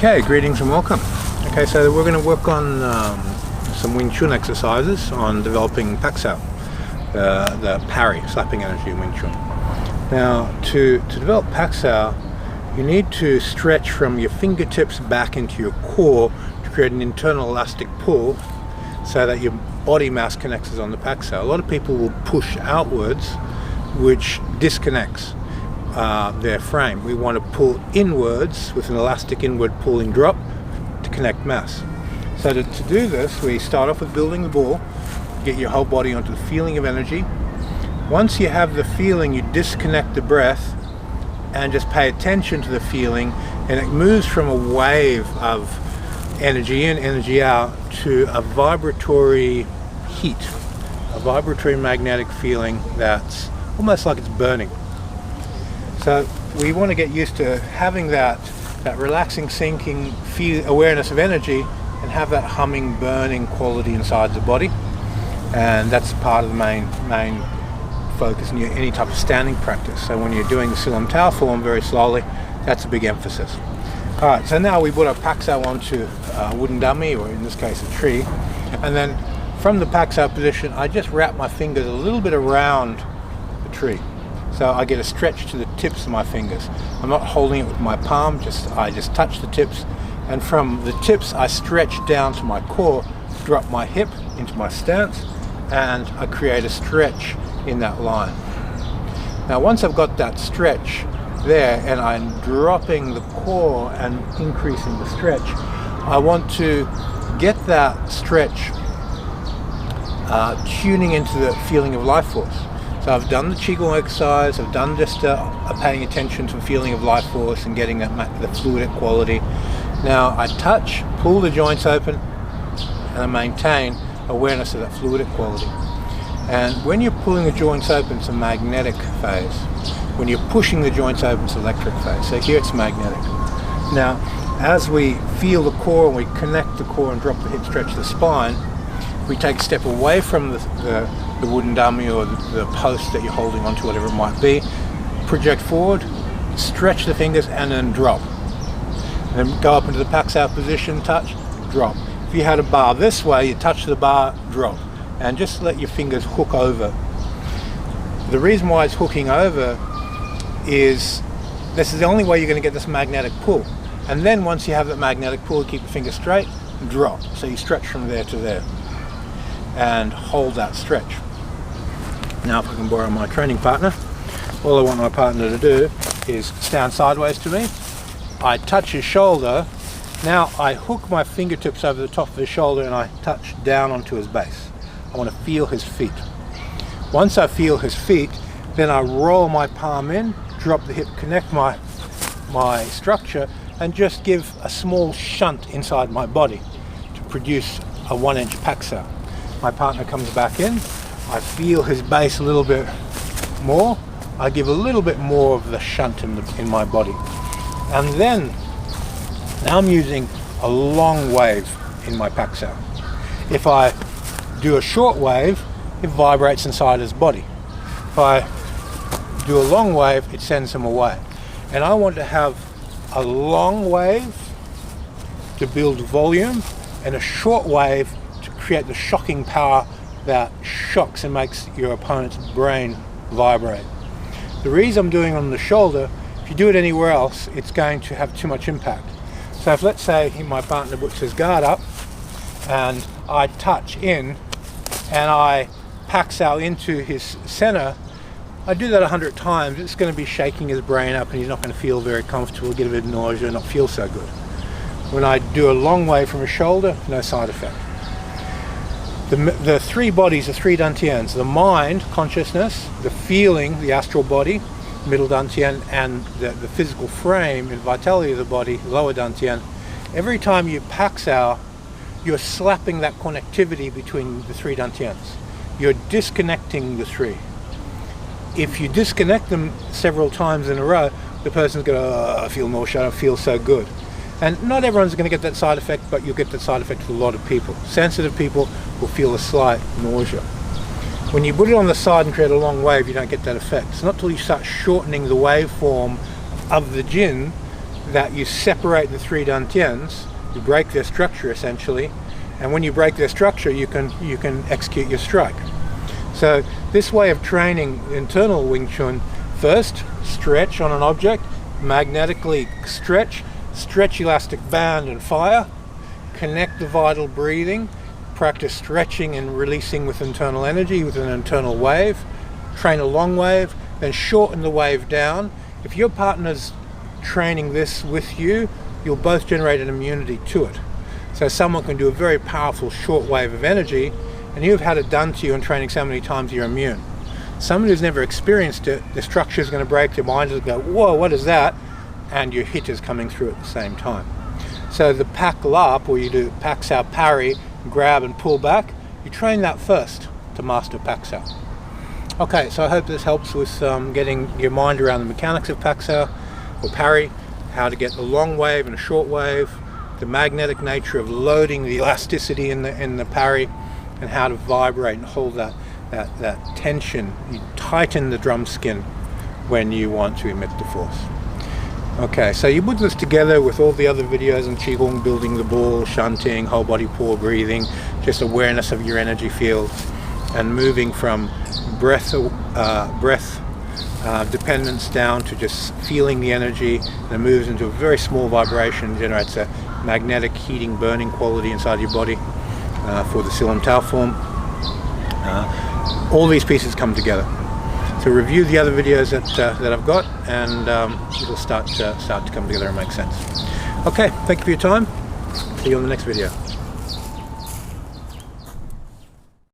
Okay, greetings and welcome. Okay, so we're going to work on some Wing Chun exercises on developing Pak Sao, the parry, slapping energy in Wing Chun. Now, to develop Pak Sao, you need to stretch from your fingertips back into your core to create an internal elastic pull so that your body mass connects on the Pak Sao. A lot of people will push outwards, which disconnects their frame. We want to pull inwards with an elastic inward pulling drop to connect mass. So to do this, we start off with building the ball, get your whole body onto the feeling of energy. Once you have the feeling, you disconnect the breath and just pay attention to the feeling, and it moves from a wave of energy in, energy out to a vibratory heat, a vibratory magnetic feeling that's almost like it's burning. So we want to get used to having that relaxing, sinking awareness of energy, and have that humming, burning quality inside the body. And that's part of the main focus in any type of standing practice. So when you're doing the Silam Tao form very slowly, that's a big emphasis. Alright, so now we put our Pak Sao onto a wooden dummy, or in this case a tree, and then from the Pak Sao position I just wrap my fingers a little bit around the tree. So I get a stretch to the tips of my fingers. I'm not holding it with my palm, I just touch the tips, and from the tips I stretch down to my core, drop my hip into my stance, and I create a stretch in that line. Now once I've got that stretch there and I'm dropping the core and increasing the stretch, I want to get that stretch tuning into the feeling of life force. So I've done the Qigong exercise, I've done just paying attention to the feeling of life force and getting the fluidic quality. Now I touch, pull the joints open, and I maintain awareness of that fluidic quality. And when you're pulling the joints open, it's a magnetic phase. When you're pushing the joints open, it's electric phase. So here it's magnetic. Now, as we feel the core and we connect the core and drop the hip, stretch the spine, we take a step away from the wooden dummy or the post that you're holding onto, whatever it might be, project forward, stretch the fingers, and then drop. And then go up into the Pak Sao position, touch, drop. If you had a bar this way, you touch the bar, drop. And just let your fingers hook over. The reason why it's hooking over is this is the only way you're going to get this magnetic pull. And then once you have that magnetic pull, keep the finger straight, drop. So you stretch from there to there and hold that stretch. Now if I can borrow my training partner, all I want my partner to do is stand sideways to me. I touch his shoulder. Now I hook my fingertips over the top of his shoulder and I touch down onto his base. I want to feel his feet. Once I feel his feet, then I roll my palm in, drop the hip, connect my structure, and just give a small shunt inside my body to produce a 1-inch Pak Sao. My partner comes back in, I feel his base a little bit more, I give a little bit more of the shunt in my body. And then, now I'm using a long wave in my Pak Sao. If I do a short wave, it vibrates inside his body. If I do a long wave, it sends him away. And I want to have a long wave to build volume and a short wave to create the shocking power that shocks and makes your opponent's brain vibrate. The reason I'm doing it on the shoulder, if you do it anywhere else, it's going to have too much impact. So if, let's say, my partner puts his guard up and I touch in and I Pak Sao into his center, I do that 100 times, it's going to be shaking his brain up and he's not going to feel very comfortable, get a bit of nausea, not feel so good. When I do a long wave from his shoulder, no side effect. The three bodies, the three dantians, the mind, consciousness, the feeling, the astral body, middle dantian, and the physical frame and vitality of the body, lower dantian, every time you Pak Sao, you're slapping that connectivity between the three dantians. You're disconnecting the three. If you disconnect them several times in a row, the person's going to, I feel nausea, I don't feel so good. And not everyone's going to get that side effect, but you'll get that side effect with a lot of people. Sensitive people will feel a slight nausea. When you put it on the side and create a long wave, you don't get that effect. It's not till you start shortening the waveform of the Jin that you separate the three dantians, you break their structure essentially, and when you break their structure you can execute your strike. So this way of training internal Wing Chun, first stretch on an object, magnetically stretch elastic band and fire, connect the vital breathing, practice stretching and releasing with internal energy, with an internal wave, train a long wave, then shorten the wave down. If your partner's training this with you, you'll both generate an immunity to it. So someone can do a very powerful short wave of energy, and you've had it done to you in training so many times you're immune. Someone who's never experienced it, the structure is going to break, their mind will go, whoa, what is that? And your hit is coming through at the same time. So the Pak Lap, where you do Pak Sao parry, grab and pull back, you train that first to master Pak Sao. Okay, so I hope this helps with getting your mind around the mechanics of Pak Sao or parry, how to get a long wave and a short wave, the magnetic nature of loading the elasticity in the parry, and how to vibrate and hold that tension. You tighten the drum skin when you want to emit the force. Okay, so you put this together with all the other videos on Qigong, building the ball, shunting, whole body pore breathing, just awareness of your energy field, and moving from breath dependence down to just feeling the energy, and it moves into a very small vibration, generates a magnetic heating, burning quality inside your body for the Silam Tao form. All these pieces come together. So review the other videos that I've got, and it'll start to come together and make sense. Okay, thank you for your time. See you on the next video.